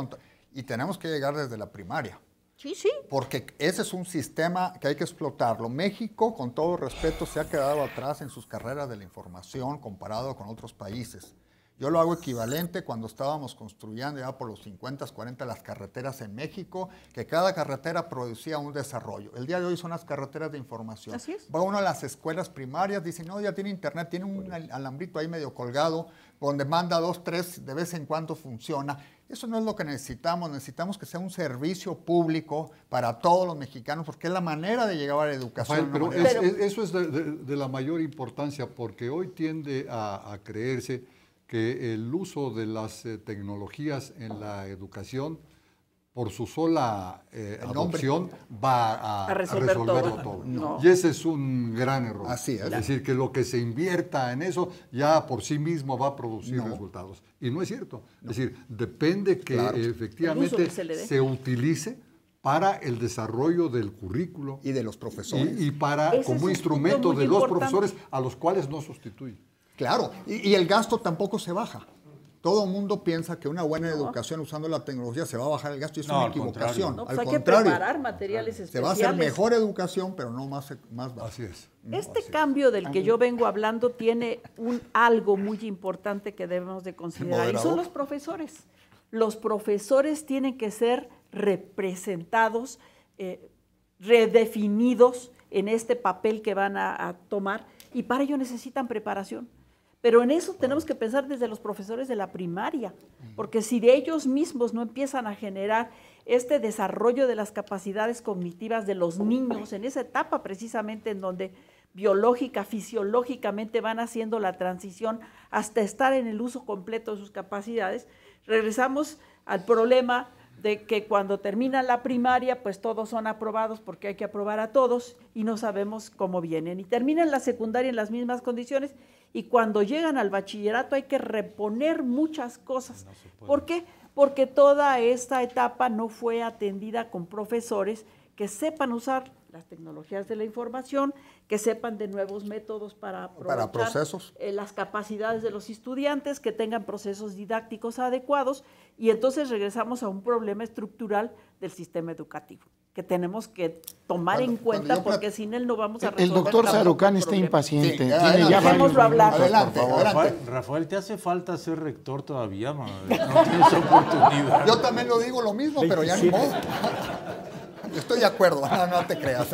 S5: y tenemos que llegar desde la primaria.
S2: Sí, sí.
S5: Porque ese es un sistema que hay que explotarlo. México, con todo respeto, se ha quedado atrás en sus carreras de la información comparado con otros países. Yo lo hago equivalente cuando estábamos construyendo ya por los 50, 40 las carreteras en México, que cada carretera producía un desarrollo. El día de hoy son las carreteras de información.
S2: Así es.
S5: Va uno a las escuelas primarias, dice, no, ya tiene internet, tiene un alambrito ahí medio colgado, donde manda 2, 3, de vez en cuando funciona. Eso no es lo que necesitamos que sea un servicio público para todos los mexicanos, porque es la manera de llegar a la educación.
S6: Rafael, pero eso es de la mayor importancia, porque hoy tiende a creerse que el uso de las tecnologías en la educación, por su sola adopción, va a resolverlo todo.
S2: No.
S6: Y ese es un gran error.
S5: Así es.
S6: Es decir, que lo que se invierta en eso ya por sí mismo va a producir resultados. Y no es cierto. Es decir, depende que efectivamente se utilice para el desarrollo del currículo.
S5: Y de los profesores.
S6: Y para como instrumento de los profesores a los cuales no sustituye.
S5: Claro, y el gasto tampoco se baja. Todo el mundo piensa que una buena educación usando la tecnología se va a bajar el gasto y es una equivocación.
S2: No, pues hay que preparar materiales especiales.
S5: Se va a hacer mejor educación, pero no más baja.
S6: Así es.
S2: Este cambio del que yo vengo hablando tiene algo muy importante que debemos de considerar y son los profesores. Los profesores tienen que ser representados, redefinidos en este papel que van a tomar y para ello necesitan preparación. Pero en eso tenemos que pensar desde los profesores de la primaria, porque si de ellos mismos no empiezan a generar este desarrollo de las capacidades cognitivas de los niños, en esa etapa precisamente en donde biológica, fisiológicamente van haciendo la transición hasta estar en el uso completo de sus capacidades, regresamos al problema de que cuando termina la primaria, pues todos son aprobados porque hay que aprobar a todos y no sabemos cómo vienen. Y terminan la secundaria en las mismas condiciones y cuando llegan al bachillerato hay que reponer muchas cosas. ¿Por qué? Porque toda esta etapa no fue atendida con profesores que sepan usar las tecnologías de la información, que sepan de nuevos métodos para aprovechar
S5: procesos.
S2: Las capacidades de los estudiantes, que tengan procesos didácticos adecuados, y entonces regresamos a un problema estructural del sistema educativo, que tenemos que tomar en cuenta porque sin él no vamos a resolver.
S1: El doctor Sarucán está impaciente.
S5: Sí,
S1: tiene ya
S2: dejémoslo hablar.
S5: Adelante,
S4: Por favor,
S5: adelante.
S4: Rafael, ¿te hace falta ser rector todavía, man? No tienes oportunidad.
S5: Yo también lo digo lo mismo, pero ya ni modo. Yo estoy de acuerdo, no te creas.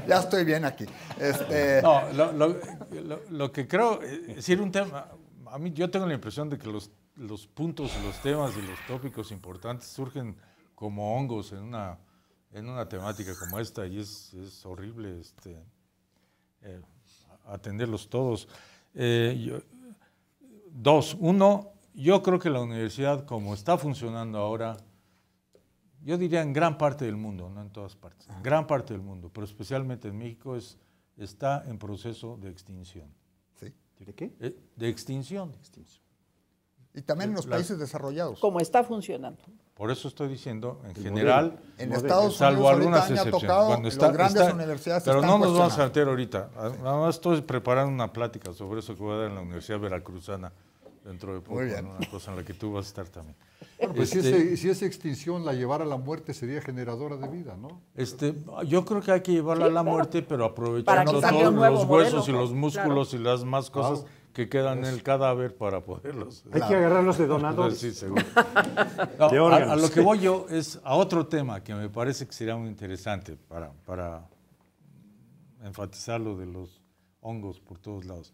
S5: Ya estoy bien aquí.
S4: No, lo que creo, es decir, un tema, a mí yo tengo la impresión de que los puntos, los temas y los tópicos importantes surgen como hongos en una temática como esta y es horrible atenderlos todos. Uno, yo creo que la universidad como está funcionando ahora, yo diría en gran parte del mundo, no en todas partes, en gran parte del mundo, pero especialmente en México está en proceso de extinción.
S5: Sí.
S3: ¿De qué?
S4: De extinción.
S5: Y también en los países desarrollados.
S2: Como está funcionando.
S4: Por eso estoy diciendo, en general,
S5: En Estados
S4: salvo
S5: Unidos
S4: algunas
S5: ahorita han
S4: excepciones.
S5: tocado,
S4: Cuando
S5: las grandes universidades
S4: pero
S5: están
S4: no nos vamos a
S5: cuestionando.
S4: meter ahorita. Nada más estoy preparando una plática sobre eso que voy a dar en la Universidad Veracruzana dentro de poco,
S5: Muy bien.
S4: ¿no? Una cosa en la que tú vas a estar también.
S6: Bueno, pues si esa extinción la llevara a la muerte sería generadora de vida, ¿no?
S4: Yo creo que hay que llevarla
S2: Sí,
S4: a la
S2: claro.
S4: muerte, pero
S2: Para
S4: aprovechando
S2: quitarle
S4: todos
S2: un nuevo
S4: los huesos
S2: modelo,
S4: y los músculos y las más cosas que quedan en el cadáver para poderlos.
S3: Hay que agarrarlos de donadores.
S4: Sí, seguro. No,
S3: De órganos.
S4: a lo que voy yo es a otro tema que me parece que sería muy interesante para enfatizar lo de los hongos por todos lados.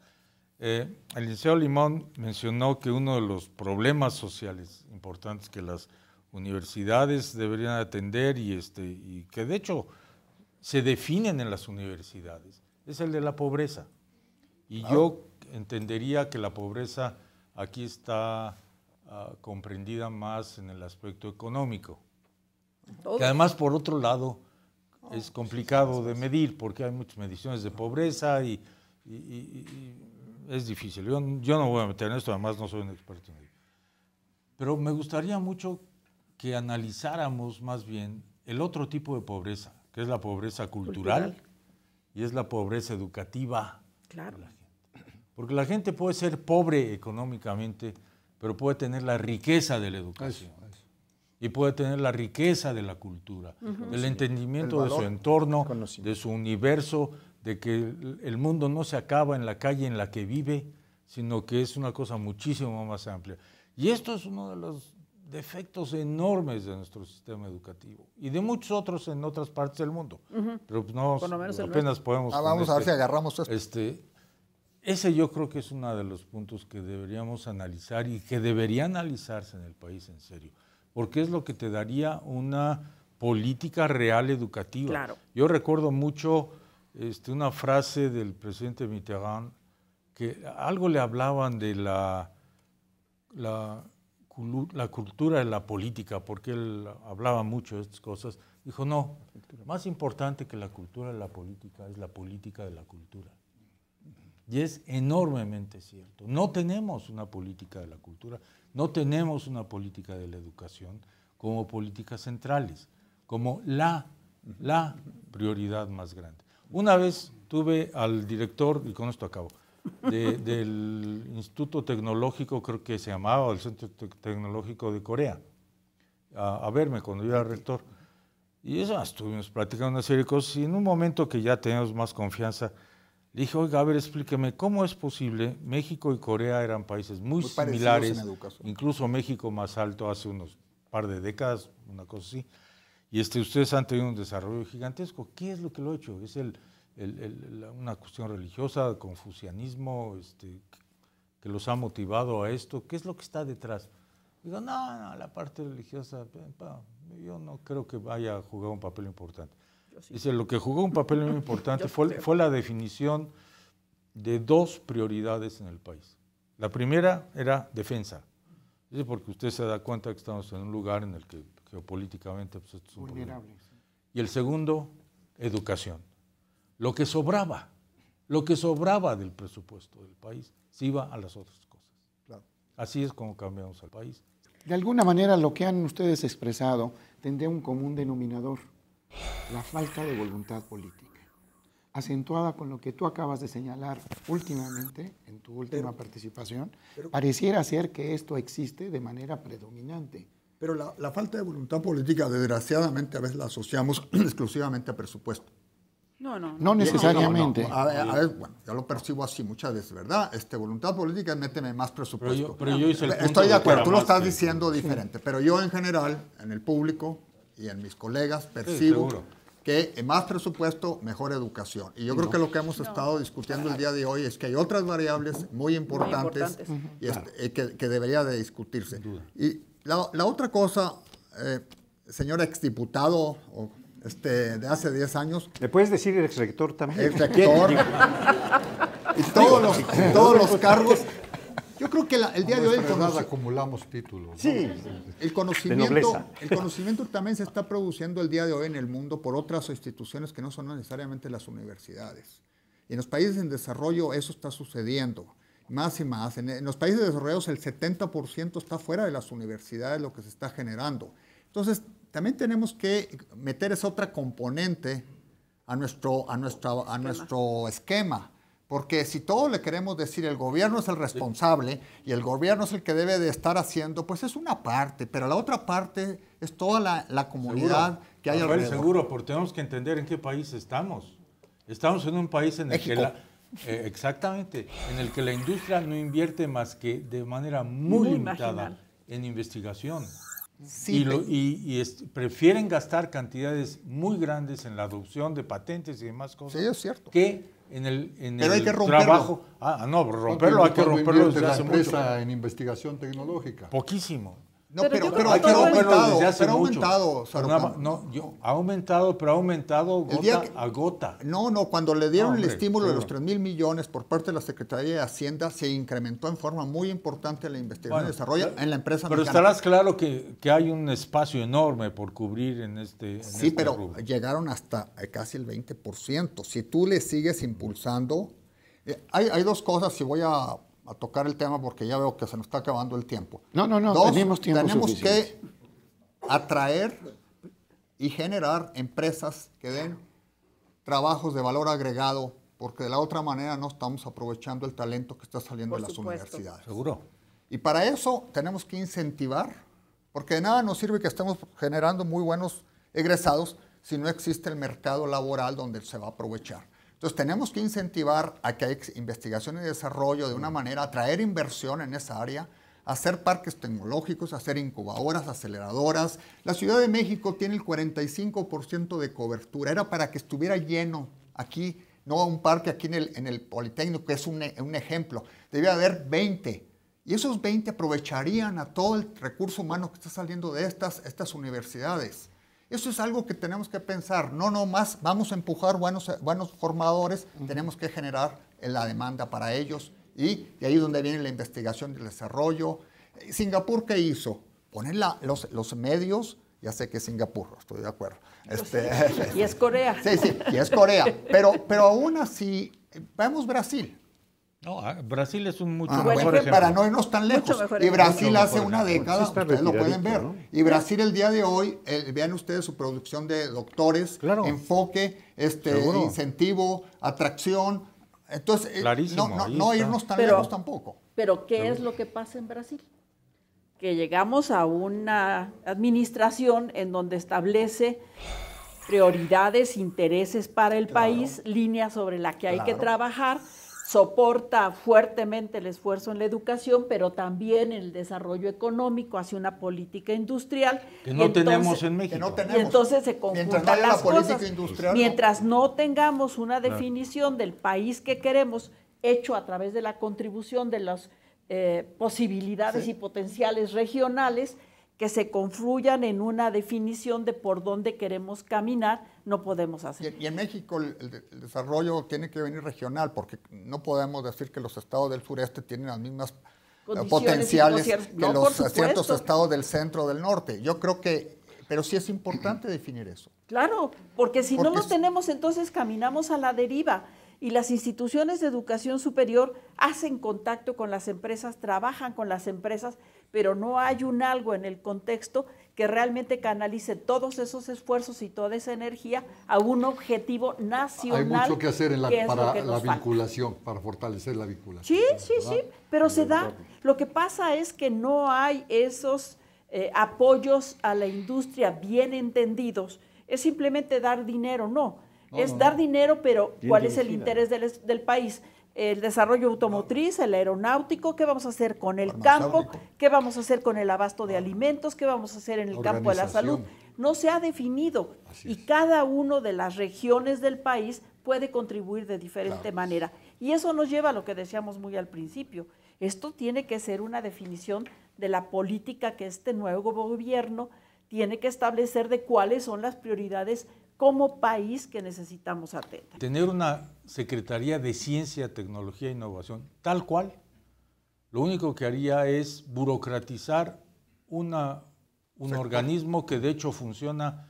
S4: El licenciado Limón mencionó que uno de los problemas sociales importantes que las universidades deberían atender y que de hecho se definen en las universidades es el de la pobreza. Y yo entendería que la pobreza aquí está comprendida más en el aspecto económico.
S2: Todos.
S4: Que además, por otro lado, es complicado de medir porque hay muchas mediciones de pobreza y es difícil. Yo no voy a meter en esto, además no soy un experto en ello. Pero me gustaría mucho que analizáramos más bien el otro tipo de pobreza, que es la pobreza cultural. Y es la pobreza educativa.
S2: Claro.
S4: De la gente. Porque la gente puede ser pobre económicamente, pero puede tener la riqueza de la educación. Y puede tener la riqueza de la cultura, del entendimiento de su entorno, de su universo, de que el mundo no se acaba en la calle en la que vive, sino que es una cosa muchísimo más amplia. Y esto es uno de los defectos enormes de nuestro sistema educativo y de muchos otros en otras partes del mundo. Pero no,
S2: Por lo menos el
S4: apenas podemos...
S5: Vamos a ver si agarramos esto.
S4: Ese yo creo que es uno de los puntos que deberíamos analizar y que debería analizarse en el país en serio, porque es lo que te daría una política real educativa.
S2: Claro.
S4: Yo recuerdo mucho una frase del presidente Mitterrand, que algo le hablaban de la cultura de la política, porque él hablaba mucho de estas cosas. Dijo, no, más importante que la cultura de la política es la política de la cultura. Y es enormemente cierto. No tenemos una política de la cultura, no tenemos una política de la educación como políticas centrales, como la prioridad más grande. Una vez tuve al director, y con esto acabo, del Instituto Tecnológico, creo que se llamaba, el Centro Tecnológico de Corea, a verme cuando yo era rector. Y eso, estuvimos platicando una serie de cosas, y en un momento que ya teníamos más confianza, le dije, oiga, a ver, explíqueme, ¿cómo es posible? México y Corea eran países muy similares,
S5: en educación.
S4: incluso México más alto hace unos par de décadas, una cosa así, y ustedes han tenido un desarrollo gigantesco. ¿Qué es lo que lo ha hecho? ¿Es una cuestión religiosa, confucianismo, que los ha motivado a esto? ¿Qué es lo que está detrás? Digo, no, la parte religiosa, yo no creo que haya jugado un papel importante. Dice, lo que jugó un papel muy importante fue la definición de dos prioridades en el país. La primera era defensa. Dice, porque usted se da cuenta que estamos en un lugar en el que geopolíticamente pues, esto es un
S1: Vulnerable.
S4: problema. Y el segundo, educación. Lo que sobraba del presupuesto del país se iba a las otras cosas.
S5: Claro.
S4: Así es como cambiamos al país.
S1: De alguna manera, lo que han ustedes expresado tendría un común denominador: la falta de voluntad política, acentuada con lo que tú acabas de señalar últimamente, en tu última participación. Pareciera ser que esto existe de manera predominante.
S5: Pero la falta de voluntad política, desgraciadamente, a veces la asociamos exclusivamente a presupuesto.
S1: No necesariamente.
S5: A ver, bueno, yo lo percibo así muchas veces, ¿verdad? voluntad política, méteme más presupuesto.
S4: Pero yo hice el punto
S5: Estoy de acuerdo,
S4: que
S5: tú lo
S4: era
S5: estás
S4: más que-
S5: diciendo diferente, pero yo en general, en el público y en mis colegas, percibo
S4: seguro.
S5: que más presupuesto, mejor educación. Y yo creo que lo que hemos estado discutiendo el día de hoy es que hay otras variables muy importantes, y que debería de discutirse. Y la otra cosa, señor exdiputado de hace 10 años,
S3: ¿Me puedes decir el exrector también?
S5: el rector y todos los cargos. Yo creo que el día de hoy
S6: Nuestra edad acumulamos títulos, ¿no?
S3: Sí.
S5: el conocimiento también se está produciendo el día de hoy en el mundo por otras instituciones que no son necesariamente las universidades. Y en los países en desarrollo eso está sucediendo, más y más. En los países desarrollados el 70% está fuera de las universidades lo que se está generando. Entonces, también tenemos que meter esa otra componente a nuestro esquema. Porque si todo le queremos decir el gobierno es el responsable y el gobierno es el que debe de estar haciendo, pues es una parte, pero la otra parte es toda la comunidad que hay alrededor.
S4: Seguro, porque tenemos que entender en qué país estamos. Estamos en un país en el
S5: México.
S4: que exactamente, en el que la industria no invierte más que de manera muy limitada
S2: marginal
S4: en investigación.
S5: Sí,
S4: Prefieren gastar cantidades muy grandes en la adopción de patentes y demás cosas
S5: sí, es cierto.
S4: que en el
S5: Pero hay que romperlo.
S4: trabajo. No, romperlo hay que
S6: ¿Cuánto
S4: romperlo
S6: invierte
S4: desde
S6: la
S4: hace
S6: empresa
S4: mucho.
S6: en investigación tecnológica?
S4: Poquísimo.
S5: No,
S2: Pero
S5: pero,
S2: yo
S5: pero,
S2: creo que
S5: pero ha
S2: todo esto
S5: aumentado,
S4: desde hace
S5: pero ha
S4: mucho.
S5: aumentado, Sarucán.
S4: Ha aumentado, pero ha aumentado
S5: El día
S4: gota
S5: que-
S4: a gota.
S5: No, cuando le dieron
S4: No,
S5: el
S4: hombre,
S5: estímulo de los
S4: seguro.
S5: 3,000 millones por parte de la Secretaría de Hacienda, se incrementó en forma muy importante la investigación y desarrollo en la empresa
S4: Pero
S5: mexicana.
S4: estarás claro que hay un espacio enorme por cubrir en este
S5: Sí, pero
S4: rubro.
S5: llegaron hasta casi el 20%. Si tú le sigues impulsando, hay dos cosas, y voy a tocar el tema porque ya veo que se nos está acabando el tiempo.
S1: No,
S5: Dos,
S1: tenemos tiempo
S5: tenemos
S1: suficiente.
S5: que atraer y generar empresas que den trabajos de valor agregado, porque de la otra manera no estamos aprovechando el talento que está saliendo
S2: Por
S5: de las
S2: supuesto.
S5: universidades.
S4: Seguro.
S5: Y para eso tenemos que incentivar, porque de nada nos sirve que estemos generando muy buenos egresados si no existe el mercado laboral donde se va a aprovechar. Entonces tenemos que incentivar a que haya investigación y desarrollo de una manera, atraer inversión en esa área, hacer parques tecnológicos, hacer incubadoras, aceleradoras. La Ciudad de México tiene el 45% de cobertura. Era para que estuviera lleno aquí, no un parque aquí en el Politécnico, que es un ejemplo. Debía haber 20. Y esos 20 aprovecharían a todo el recurso humano que está saliendo de estas universidades. Eso es algo que tenemos que pensar. No más vamos a empujar buenos formadores, tenemos que generar la demanda para ellos. Y de ahí es donde viene la investigación y el desarrollo. ¿Singapur qué hizo? Poner los medios, ya sé que es Singapur, estoy de acuerdo.
S2: Y es Corea.
S5: Sí, y es Corea. Pero aún así, vemos Brasil.
S4: No, Brasil es un mucho
S5: Ah,
S2: buen
S4: mejor
S5: bueno,
S4: ejemplo.
S5: para no irnos tan
S2: Mucho
S5: lejos.
S2: mejor
S5: Y
S2: ejemplo.
S5: Brasil
S4: Mucho
S5: hace
S4: mejor
S5: una
S4: ejemplo.
S5: década,
S3: Sí está
S5: ustedes lo pueden ver.
S3: retiradito, ¿no?
S5: Y Brasil el día de hoy, vean ustedes su producción de doctores,
S4: Claro.
S5: enfoque,
S4: Seguro.
S5: incentivo, atracción. Entonces,
S4: Clarísimo, ahí
S5: no
S4: está.
S5: irnos tan
S2: Pero-
S5: lejos tampoco.
S2: Pero ¿qué es lo que pasa en Brasil? Que llegamos a una administración en donde establece prioridades, intereses para el país, líneas sobre las que hay que
S5: Claro.
S2: trabajar, soporta fuertemente el esfuerzo en la educación, pero también en el desarrollo económico, hace una política industrial.
S4: Que
S2: y
S4: no tenemos
S2: entonces-
S4: en México.
S5: Que no tenemos.
S2: Y entonces se
S5: Mientras no
S2: conjuntan
S5: haya
S2: las
S5: la política
S2: cosas.
S5: industrial, no.
S2: Mientras no tengamos una definición del país que queremos, hecho a través de la contribución de las posibilidades y potenciales regionales, que se confluyan en una definición de por dónde queremos caminar, no podemos hacer.
S5: Y en México el desarrollo tiene que venir regional, porque no podemos decir que los estados del sureste tienen las mismas
S2: Condiciones
S5: potenciales
S2: y
S5: que
S2: no, por
S5: los
S2: supuesto.
S5: ciertos estados del centro o del norte. Yo creo que, pero sí es importante definir eso.
S2: Claro, porque si no
S5: Porque
S2: lo tenemos, entonces caminamos a la deriva. Y las instituciones de educación superior hacen contacto con las empresas, trabajan con las empresas, pero no hay un algo en el contexto que realmente canalice todos esos esfuerzos y toda esa energía a un objetivo nacional.
S6: Hay mucho que hacer
S2: es lo
S6: para
S2: que
S6: la
S2: nos falta.
S6: vinculación, para fortalecer la vinculación.
S2: Sí,
S6: ¿verdad?
S2: pero se da. Lo que pasa es que no hay esos apoyos a la industria bien entendidos. Es simplemente dar dinero, no. Es dar dinero, pero
S3: Bien
S2: ¿cuál es el
S3: dirigida.
S2: interés del país? El desarrollo automotriz, el aeronáutico, ¿qué vamos a hacer con el campo?
S5: Farmacéutico.
S2: ¿Qué vamos a hacer con el abasto de alimentos? ¿Qué vamos a hacer en el campo de la salud?
S6: Organización.
S2: No se ha definido
S6: Así
S2: y
S6: es.
S2: cada una de las regiones del país puede contribuir de diferente manera. Y eso nos lleva a lo que decíamos muy al principio. Esto tiene que ser una definición de la política que este nuevo gobierno tiene que establecer de cuáles son las prioridades como país que necesitamos atender.
S4: Tener una Secretaría de Ciencia, Tecnología e Innovación, tal cual, lo único que haría es burocratizar un organismo que de hecho funciona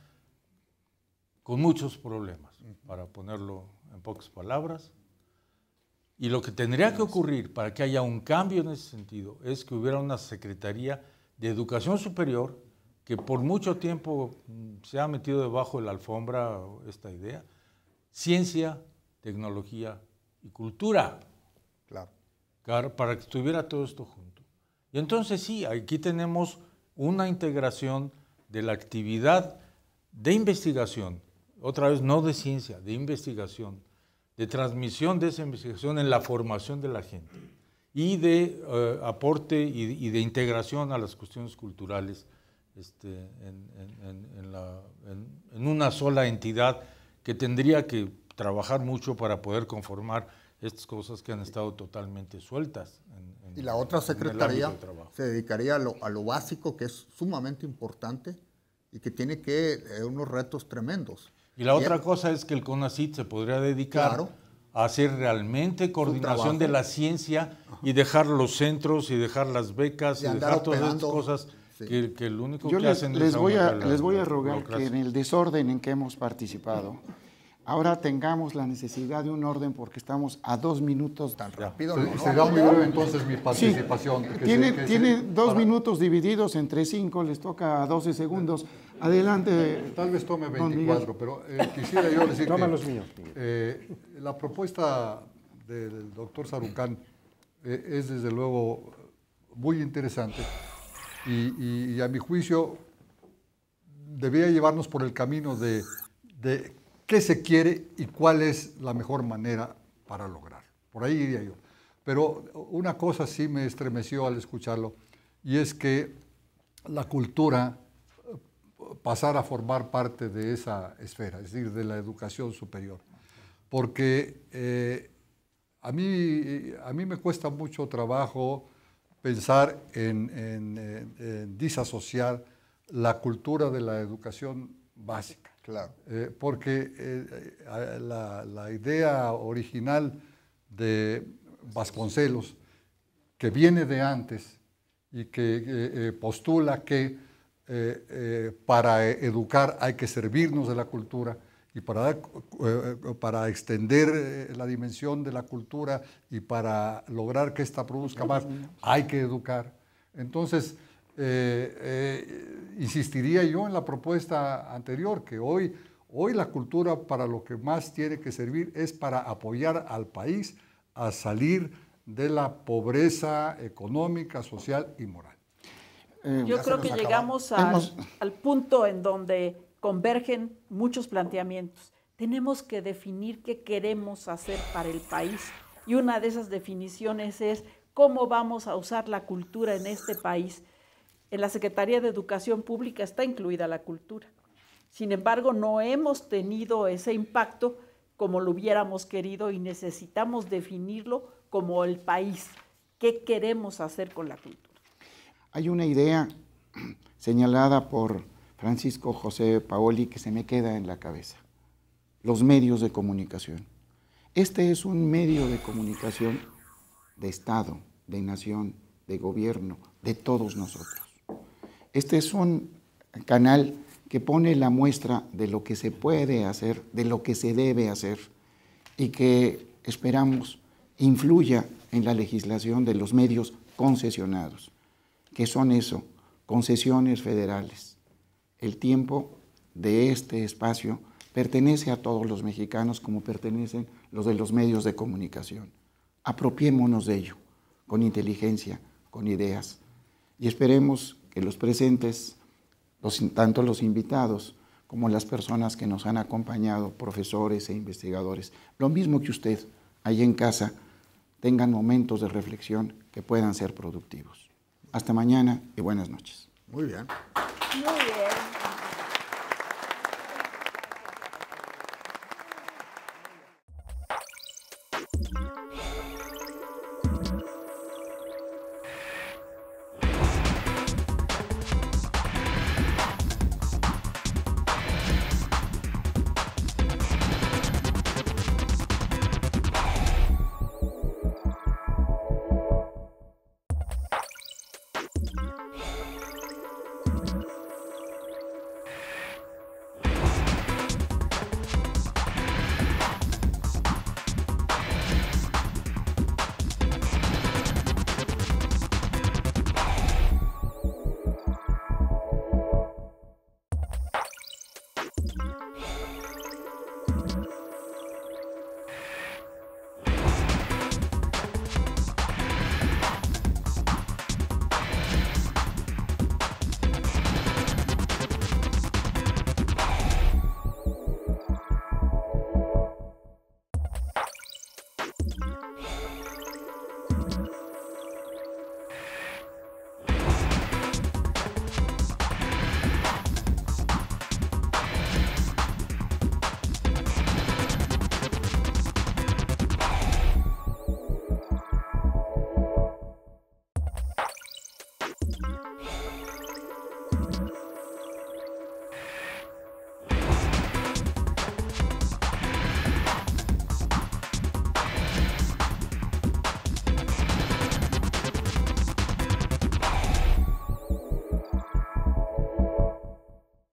S4: con muchos problemas, para ponerlo en pocas palabras. Y lo que tendría que ocurrir para que haya un cambio en ese sentido es que hubiera una Secretaría de Educación Superior que por mucho tiempo se ha metido debajo de la alfombra esta idea: ciencia, tecnología y cultura.
S5: Claro.
S4: Para que estuviera todo esto junto. Y entonces sí, aquí tenemos una integración de la actividad de investigación, otra vez no de ciencia, de investigación, de transmisión de esa investigación en la formación de la gente y de aporte y de integración a las cuestiones culturales en una sola entidad que tendría que trabajar mucho para poder conformar estas cosas que han estado totalmente sueltas.
S5: Y la otra secretaría se dedicaría a lo básico, que es sumamente importante y que tiene unos retos tremendos.
S4: Y la otra cosa es que el CONACYT se podría dedicar a hacer realmente coordinación de la ciencia y dejar los centros y dejar las becas y dejar todas estas cosas que lo único que hacen
S1: les voy a rogar que en el desorden en que hemos participado, ahora tengamos la necesidad de un orden porque estamos a 2 minutos.
S5: Tan rápido.
S6: Será muy breve entonces mi participación.
S1: Sí, tiene 2 minutos divididos entre 5, les toca 12 segundos. Adelante.
S6: Tal vez tome 24, pero quisiera yo decir
S3: Toma los míos.
S6: La propuesta del doctor Sarucán es desde luego muy interesante y a mi juicio debía llevarnos por el camino de qué se quiere y cuál es la mejor manera para lograr. Por ahí iría yo. Pero una cosa sí me estremeció al escucharlo, y es que la cultura pasara a formar parte de esa esfera, es decir, de la educación superior. Porque a mí me cuesta mucho trabajo pensar en disasociar la cultura de la educación básica.
S5: Claro.
S6: Porque la idea original de Vasconcelos, que viene de antes y que postula que para educar hay que servirnos de la cultura y para extender la dimensión de la cultura y para lograr que ésta produzca más, hay que educar. Entonces, insistiría yo en la propuesta anterior, que hoy la cultura para lo que más tiene que servir es para apoyar al país a salir de la pobreza económica, social y moral.
S2: Yo creo que llegamos al punto en donde convergen muchos planteamientos. Tenemos que definir qué queremos hacer para el país, y una de esas definiciones es cómo vamos a usar la cultura en este país. En la Secretaría de Educación Pública está incluida la cultura. Sin embargo, no hemos tenido ese impacto como lo hubiéramos querido y necesitamos definirlo como el país. ¿Qué queremos hacer con la cultura?
S1: Hay una idea señalada por Francisco José Paoli que se me queda en la cabeza: los medios de comunicación. Este es un medio de comunicación de Estado, de nación, de gobierno, de todos nosotros. Este es un canal que pone la muestra de lo que se puede hacer, de lo que se debe hacer, y que esperamos influya en la legislación de los medios concesionados. ¿Qué son eso? Concesiones federales. El tiempo de este espacio pertenece a todos los mexicanos como pertenecen los de los medios de comunicación. Apropiémonos de ello, con inteligencia, con ideas, y esperemos que los presentes, tanto los invitados como las personas que nos han acompañado, profesores e investigadores, lo mismo que usted, ahí en casa, tengan momentos de reflexión que puedan ser productivos. Hasta mañana y buenas noches.
S5: Muy bien.
S2: Muy bien.